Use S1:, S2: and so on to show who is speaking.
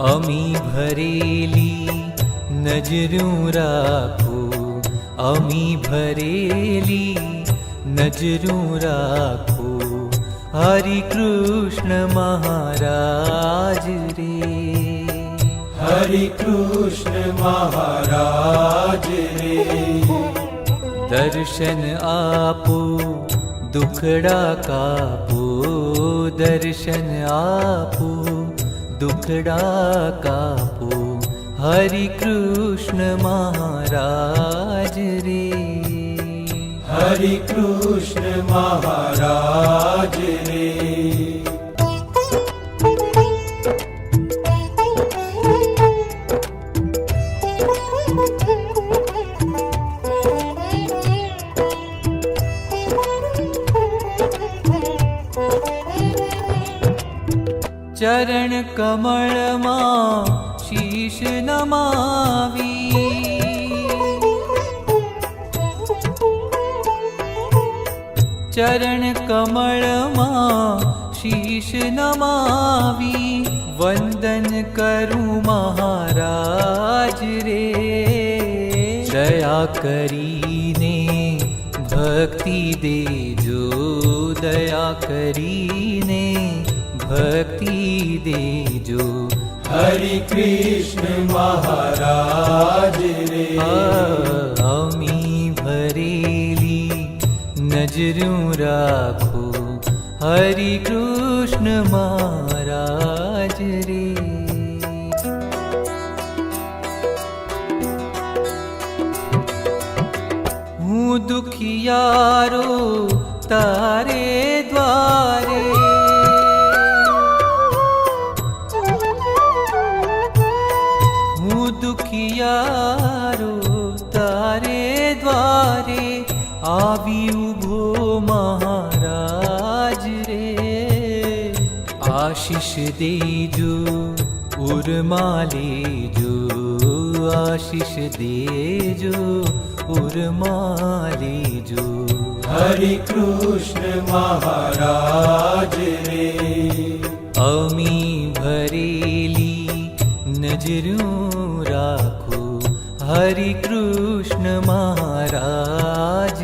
S1: अमी भरेली नजरूं राखो, अमी भरेली नजरूं राखो, हरि कृष्ण महाराज रे,
S2: हरि कृष्ण महाराज रे।
S1: दर्शन आपो दुखड़ा कापो, दर्शन आपो दुखड़ा कापो, हरि कृष्ण महाराज रे,
S2: हरि कृष्ण महाराज रे।
S1: चरण कमल मां शीश नमावी, चरण कमल मां शीश नमावी, वंदन करूं महाराज रे, दया करीने भक्ति देजो, दया करीने भक्ति देजो,
S2: हरि कृष्ण महाराज रे।
S1: अमी भरेली नजरूं राखो, हरि कृष्ण महाराज रे। हूँ दुखियारो तारे द्वारे, दुखियारो तारे द्वारे, आवी उभो महाराज रे, आशीष देजो उर्मा लेजो, आशीष देजो उर्मा लेजो,
S2: हरि कृष्ण महाराज रे।
S1: अमी भरेली नजरूं राखो, हरि कृष्ण महाराज